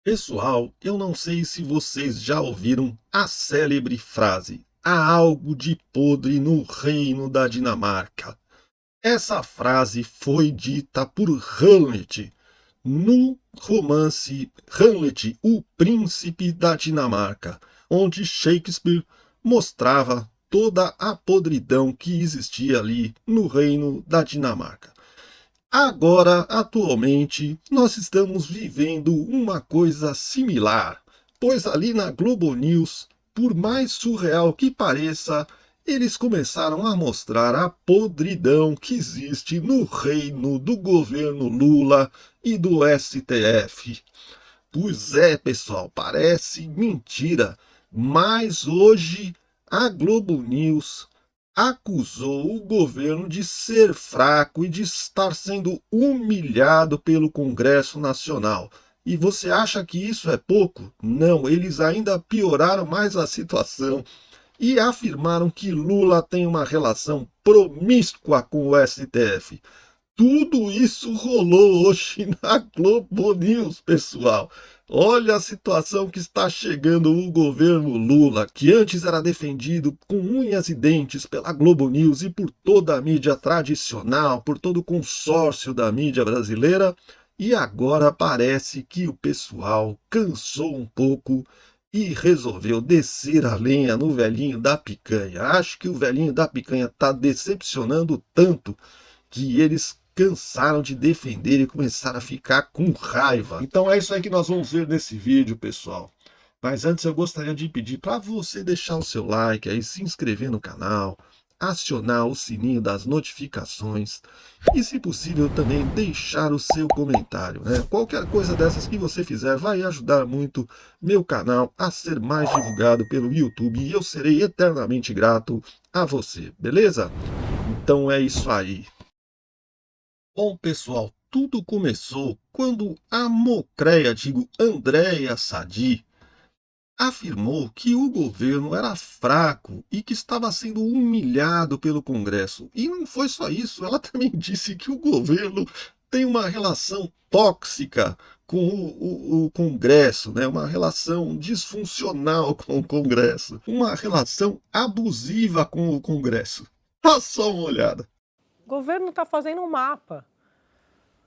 Pessoal, eu não sei se vocês já ouviram a célebre frase: há algo de podre no reino da Dinamarca. Essa frase foi dita por Hamlet no romance Hamlet, o Príncipe da Dinamarca, onde Shakespeare mostrava toda a podridão que existia ali no reino da Dinamarca. Agora, atualmente, nós estamos vivendo uma coisa similar, pois ali na Globo News, por mais surreal que pareça, eles começaram a mostrar a podridão que existe no reino do governo Lula e do STF. Pois é, pessoal, parece mentira, mas hoje a Globo News acusou o governo de ser fraco e de estar sendo humilhado pelo Congresso Nacional. E você acha que isso é pouco? Não, eles ainda pioraram mais a situação e afirmaram que Lula tem uma relação promíscua com o STF. Tudo isso rolou hoje na Globo News, pessoal. Olha a situação que está chegando o governo Lula, que antes era defendido com unhas e dentes pela Globo News e por toda a mídia tradicional, por todo o consórcio da mídia brasileira, e agora parece que o pessoal cansou um pouco e resolveu descer a lenha no velhinho da picanha. Acho que o velhinho da picanha está decepcionando tanto que eles cansaram de defender e começaram a ficar com raiva. Então é isso aí que nós vamos ver nesse vídeo, pessoal. Mas antes eu gostaria de pedir para você deixar o seu like aí, se inscrever no canal, acionar o sininho das notificações e, se possível, também deixar o seu comentário, né? Qualquer coisa dessas que você fizer vai ajudar muito meu canal a ser mais divulgado pelo YouTube e eu serei eternamente grato a você, beleza? Então é isso aí. Bom, pessoal, tudo começou quando a Mocreia, digo, Andréa Sadi, afirmou que o governo era fraco e que estava sendo humilhado pelo Congresso. E não foi só isso, ela também disse que o governo tem uma relação tóxica com o Congresso, né? Uma relação disfuncional com o Congresso, uma relação abusiva com o Congresso. Dá só uma olhada. O governo está fazendo um mapa.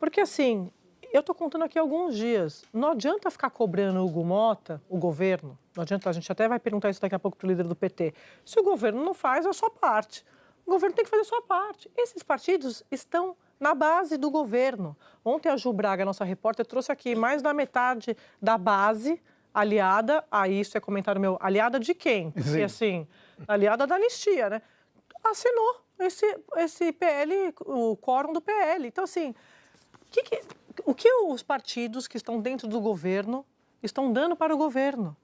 Porque assim, eu estou contando aqui alguns dias. Não adianta ficar cobrando o Hugo Mota, o governo. Não adianta, a gente até vai perguntar isso daqui a pouco para o líder do PT. Se o governo não faz a sua parte, o governo tem que fazer a sua parte. Esses partidos estão na base do governo. Ontem a Ju Braga, nossa repórter, trouxe aqui mais da metade da base aliada a isso, é comentário meu, aliada de quem? Porque assim, aliada da anistia, né? Assinou esse PL, o quórum do PL. Então, assim, o que os partidos que estão dentro do governo estão dando para o governo?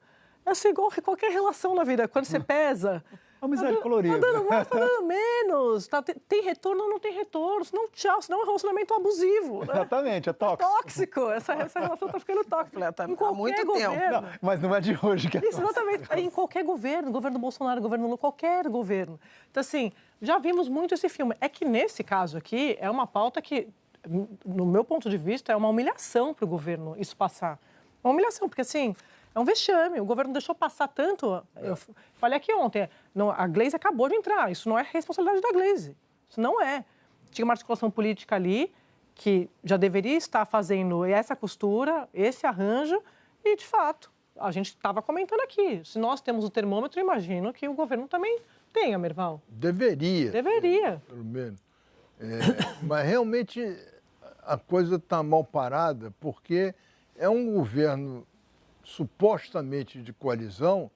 É assim, igual qualquer relação na vida. Quando você pesa... Amizade colorida. Tá dando mais, tá dando menos. Tem retorno ou não tem retorno? Senão, tchau. Senão é um relacionamento abusivo. Né? Exatamente, é tóxico. Tóxico. Essa relação tá ficando tóxica. Tá Em há qualquer muito governo. tempo. Não, mas não é de hoje que é Isso, tóxico. exatamente. Em qualquer governo, governo Bolsonaro, governo Lula, qualquer governo. Então, assim, já vimos muito esse filme. É que nesse caso aqui, é uma pauta que, no meu ponto de vista, é uma humilhação para o governo isso passar. É uma humilhação, porque, assim, é um vexame. O governo deixou passar tanto. Eu falei aqui ontem, a Glaze acabou de entrar. Isso não é responsabilidade da Glaze. Isso não é. Tinha uma articulação política ali que já deveria estar fazendo essa costura, esse arranjo, e, de fato, a gente estava comentando aqui. Se nós temos o termômetro, imagino que o governo também tenha, Merval. Deveria. Deveria. Pelo menos. Mas realmente a coisa está mal parada porque é um governo supostamente de coalizão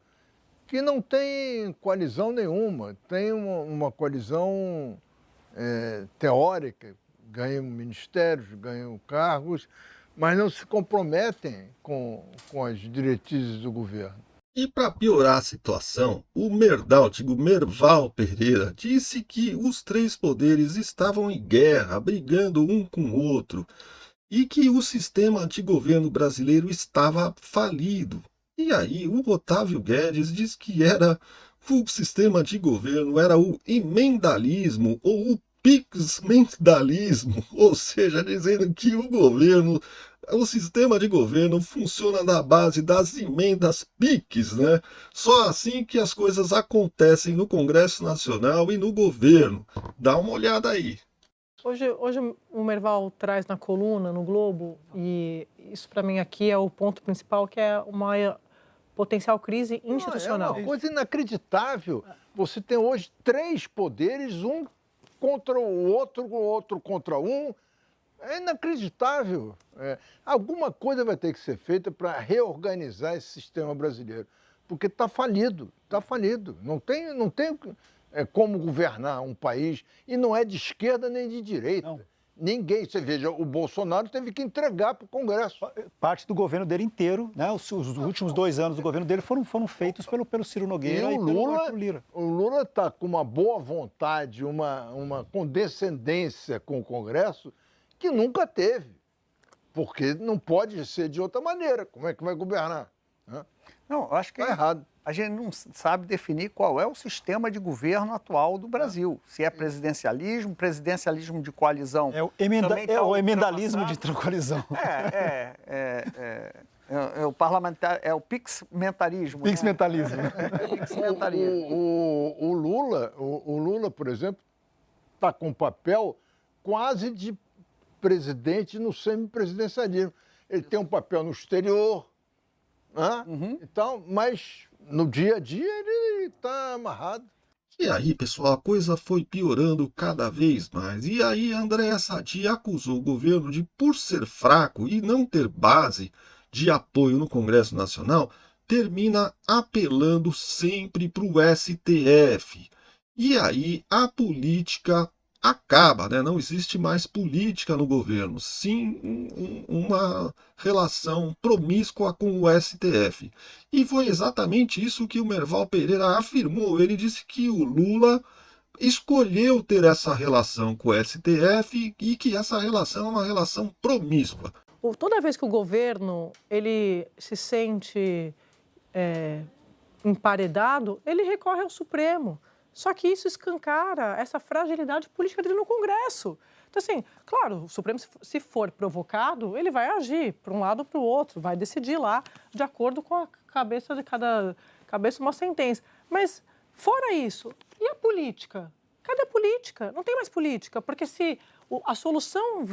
que não tem coalizão nenhuma. Tem uma coalizão teórica, ganham ministérios, ganham cargos, mas não se comprometem com as diretrizes do governo. E para piorar a situação, o Merdal, digo Merval Pereira, disse que os três poderes estavam em guerra, brigando um com o outro, e que o sistema de governo brasileiro estava falido. E aí o Otávio Guedes diz que era o sistema de governo, era o emendalismo ou o pixmendalismo, ou seja, dizendo que o governo O sistema de governo funciona na base das emendas PICs, né? Só assim que as coisas acontecem no Congresso Nacional e no governo. Dá uma olhada aí. Hoje o Merval traz na coluna, no Globo, e isso para mim aqui é o ponto principal, que é uma potencial crise institucional. É uma coisa inacreditável. Você tem hoje 3 poderes, um contra o outro contra um. É inacreditável. Alguma coisa vai ter que ser feita para reorganizar esse sistema brasileiro, porque está falido, está falido. Não tem como governar um país, e não é de esquerda nem de direita. Não. Ninguém, você veja, o Bolsonaro teve que entregar para o Congresso. Parte do governo dele inteiro, né? Os últimos 2 anos do governo dele foram feitos pelo Ciro Nogueira e pelo Arthur Lira. O Lula está com uma boa vontade, uma condescendência com o Congresso que nunca teve, porque não pode ser de outra maneira. Como é que vai governar? Não, eu acho que Está errado. a gente não sabe definir qual é o sistema de governo atual do Brasil. Se é presidencialismo de coalizão. É o emendalismo de coalizão. É o parlamentar, é o pix-mentarismo. Pix-mentalismo. O Lula, por exemplo, está com um papel quase de presidente no semipresidencialismo. Ele tem um papel no exterior, então, mas no dia a dia ele está amarrado. E aí, pessoal, a coisa foi piorando cada vez mais. E aí, Andréa Sadi acusou o governo de, por ser fraco e não ter base de apoio no Congresso Nacional, termina apelando sempre para o STF. E aí a política acaba, né? Não existe mais política no governo, sim uma relação promíscua com o STF. E foi exatamente isso que o Merval Pereira afirmou. Ele disse que o Lula escolheu ter essa relação com o STF e que essa relação é uma relação promíscua. Toda vez que o governo ele se sente emparedado, ele recorre ao Supremo. Só que isso escancara essa fragilidade política dele no Congresso. Então, assim, claro, o Supremo, se for provocado, ele vai agir para um lado ou para o outro, vai decidir lá de acordo com a cabeça de cada cabeça uma sentença. Mas, fora isso, e a política? Cadê a política? Não tem mais política, porque se a solução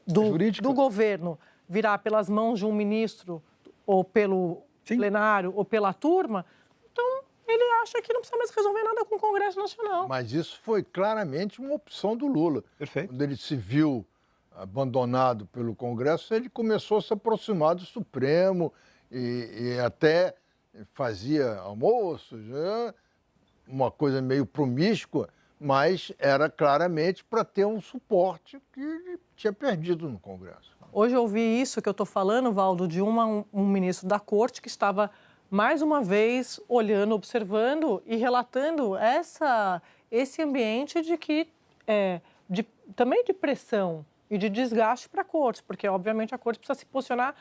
do governo virar pelas mãos de um ministro, ou pelo plenário, ou pela turma, então ele acha que não precisa mais resolver nada com o Congresso Nacional. Mas isso foi claramente uma opção do Lula. Perfeito. Quando ele se viu abandonado pelo Congresso, ele começou a se aproximar do Supremo e até fazia almoços, né? Uma coisa meio promíscua, mas era claramente para ter um suporte que ele tinha perdido no Congresso. Hoje eu ouvi isso que eu estou falando, Valdo, de um ministro da Corte que estava mais uma vez olhando, observando e relatando esse ambiente de que também de pressão e de desgaste para a Corte, porque obviamente a Corte precisa se posicionar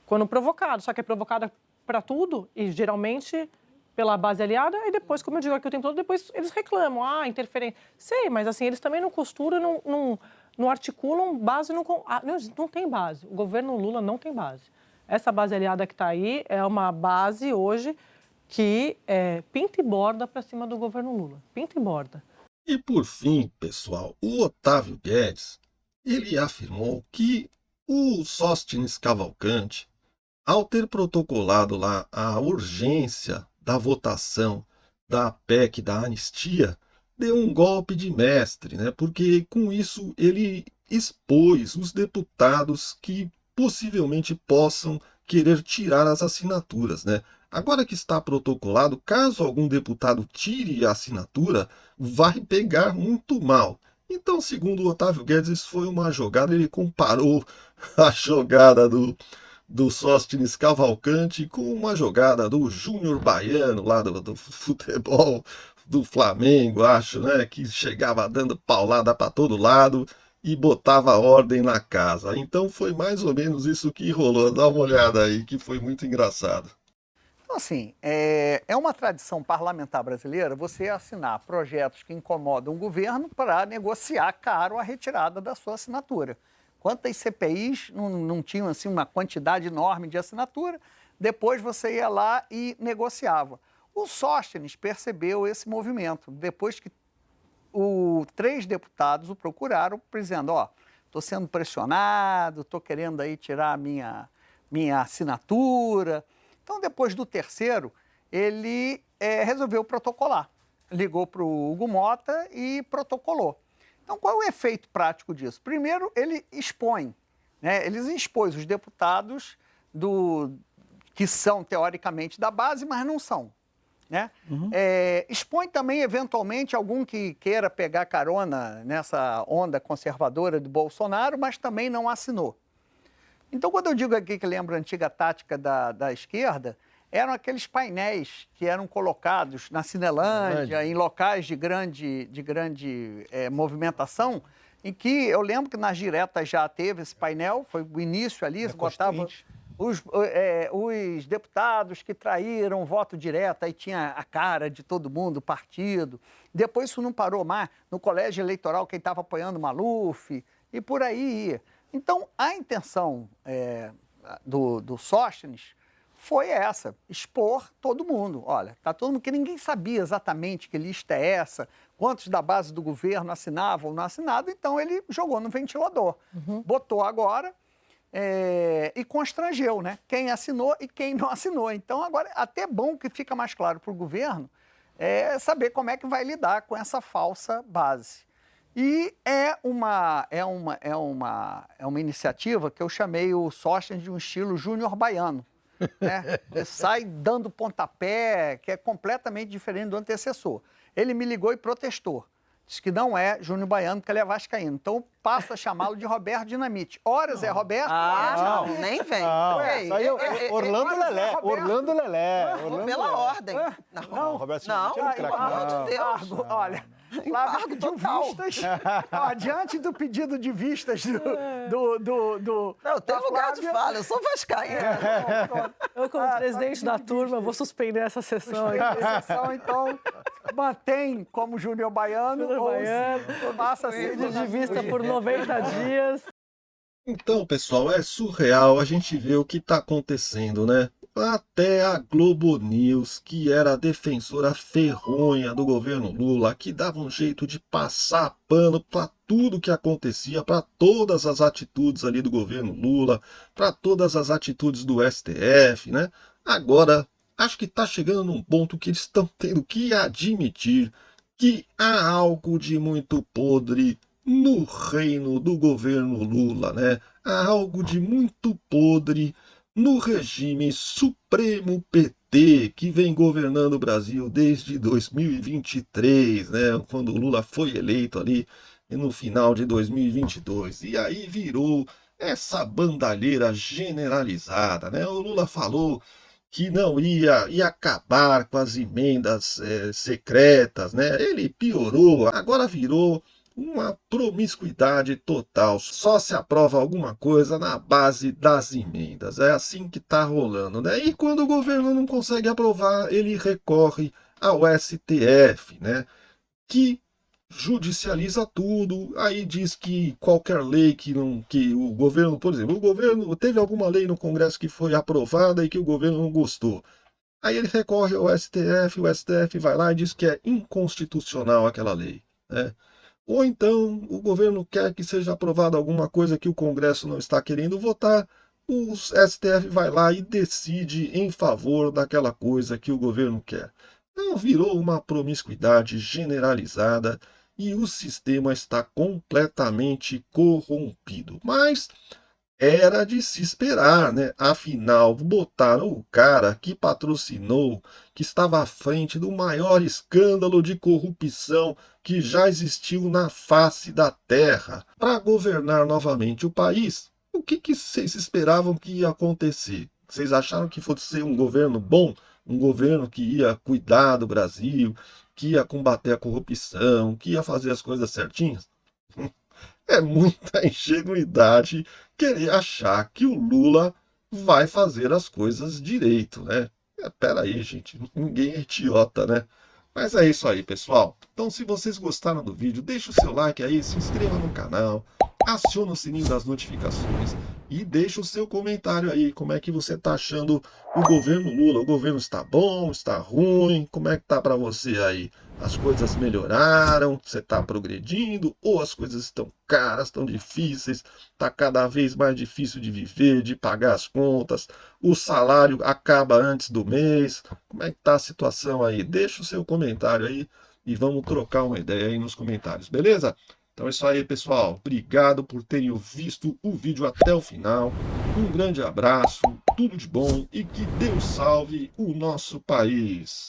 quando provocada, só que é provocada para tudo e geralmente pela base aliada e depois, como eu digo aqui o tempo todo, depois eles reclamam, interferência. Sei, mas assim, eles também não costuram, não articulam base, não tem base. O governo Lula não tem base. Essa base aliada que está aí é uma base hoje que pinta e borda para cima do governo Lula. Pinta e borda. E por fim, pessoal, o Otávio Guedes, ele afirmou que o Sóstenes Cavalcante, ao ter protocolado lá a urgência da votação da PEC da anistia, deu um golpe de mestre, né? Porque com isso ele expôs os deputados que possivelmente possam querer tirar as assinaturas, né? Agora que está protocolado, caso algum deputado tire a assinatura, vai pegar muito mal. Então, segundo o Otávio Guedes, isso foi uma jogada, ele comparou a jogada do Sóstenes Cavalcante com uma jogada do Júnior Baiano, lá do futebol do Flamengo, acho, né? Que chegava dando paulada para todo lado e botava ordem na casa. Então foi mais ou menos isso que rolou. Dá uma olhada aí, que foi muito engraçado. Então, assim, é uma tradição parlamentar brasileira você assinar projetos que incomodam o governo para negociar caro a retirada da sua assinatura. Quantas CPIs não tinham assim, uma quantidade enorme de assinatura? Depois você ia lá e negociava. O Sóstenes percebeu esse movimento, depois que 3 deputados o procuraram, dizendo, estou sendo pressionado, estou querendo aí tirar a minha assinatura. Então, depois do terceiro, ele resolveu protocolar. Ligou para o Hugo Mota e protocolou. Então, qual é o efeito prático disso? Primeiro, ele expõe, né? Eles expôs os deputados que são, teoricamente, da base, mas não são. Né? Expõe também, eventualmente, algum que queira pegar carona nessa onda conservadora do Bolsonaro, mas também não assinou. Então, quando eu digo aqui que lembro a antiga tática da esquerda, eram aqueles painéis que eram colocados na Cinelândia, em locais de grande movimentação, em que eu lembro que nas diretas já teve esse painel, foi o início ali, botava os deputados que traíram o voto direto, aí tinha a cara de todo mundo, partido. Depois isso não parou mais, no colégio eleitoral quem estava apoiando Maluf, e por aí ia. Então, a intenção do Sóstenes foi essa, expor todo mundo. Olha, tá todo mundo, que ninguém sabia exatamente que lista é essa, quantos da base do governo assinavam ou não assinavam, então ele jogou no ventilador. Botou agora e constrangeu, né? Quem assinou e quem não assinou. Então, agora, até bom que fica mais claro para o governo saber como é que vai lidar com essa falsa base. E é uma iniciativa que eu chamei o Sóstenes de um estilo júnior baiano. Né? Ele sai dando pontapé, que é completamente diferente do antecessor. Ele me ligou e protestou. Disse que não é Júnior Baiano, porque ele é vascaíno. Então, passo a chamá-lo de Roberto Dinamite. Horas é Roberto, não, nem vem. Orlando Lelé. Orlando Lelé. Pela ordem. Não, Roberto não, Dinamite pelo amor de Deus. Olha, Flávio pediu vistas. Diante do pedido de vistas Não, tem lugar de fala, eu sou vascaína. Eu, como presidente da turma, vou suspender essa sessão. Então, mantém como Júnior Baiano ou passa a ser de vista por 90 dias. Então, pessoal, é surreal a gente ver o que está acontecendo, né? Até a Globo News, que era a defensora ferronha do governo Lula, que dava um jeito de passar pano para tudo que acontecia, para todas as atitudes ali do governo Lula, para todas as atitudes do STF, né? Agora, acho que está chegando num ponto que eles estão tendo que admitir que há algo de muito podre no reino do governo Lula, né? Há algo de muito podre no regime Supremo PT, que vem governando o Brasil desde 2023, né? Quando o Lula foi eleito ali no final de 2022. E aí virou essa bandalheira generalizada, né? O Lula falou que não ia acabar com as emendas secretas, né? Ele piorou, agora virou uma promiscuidade total. Só se aprova alguma coisa na base das emendas. É assim que está rolando, né? E quando o governo não consegue aprovar, ele recorre ao STF, né? Que judicializa tudo. Aí diz que qualquer lei que o governo, por exemplo, o governo teve alguma lei no Congresso que foi aprovada e que o governo não gostou. Aí ele recorre ao STF, o STF vai lá e diz que é inconstitucional aquela lei, né? Ou então o governo quer que seja aprovada alguma coisa que o Congresso não está querendo votar, o STF vai lá e decide em favor daquela coisa que o governo quer. Então virou uma promiscuidade generalizada e o sistema está completamente corrompido. Mas era de se esperar, né? Afinal, botaram o cara que patrocinou, que estava à frente do maior escândalo de corrupção que já existiu na face da Terra, para governar novamente o país. O que vocês esperavam que ia acontecer? Vocês acharam que fosse ser um governo bom? Um governo que ia cuidar do Brasil, que ia combater a corrupção, que ia fazer as coisas certinhas? É muita ingenuidade querer achar que o Lula vai fazer as coisas direito, né? Pera aí, gente, ninguém é idiota, né? Mas é isso aí, pessoal. Então, se vocês gostaram do vídeo, deixa o seu like aí, se inscreva no canal, aciona o sininho das notificações e deixa o seu comentário aí. Como é que você tá achando o governo Lula? O governo está bom, está ruim? Como é que tá para você aí? As coisas melhoraram? Você está progredindo? Ou as coisas estão caras, estão difíceis? Está cada vez mais difícil de viver, de pagar as contas? O salário acaba antes do mês? Como é que está a situação aí? Deixa o seu comentário aí e vamos trocar uma ideia aí nos comentários, beleza? Então é isso aí, pessoal. Obrigado por terem visto o vídeo até o final. Um grande abraço, tudo de bom e que Deus salve o nosso país.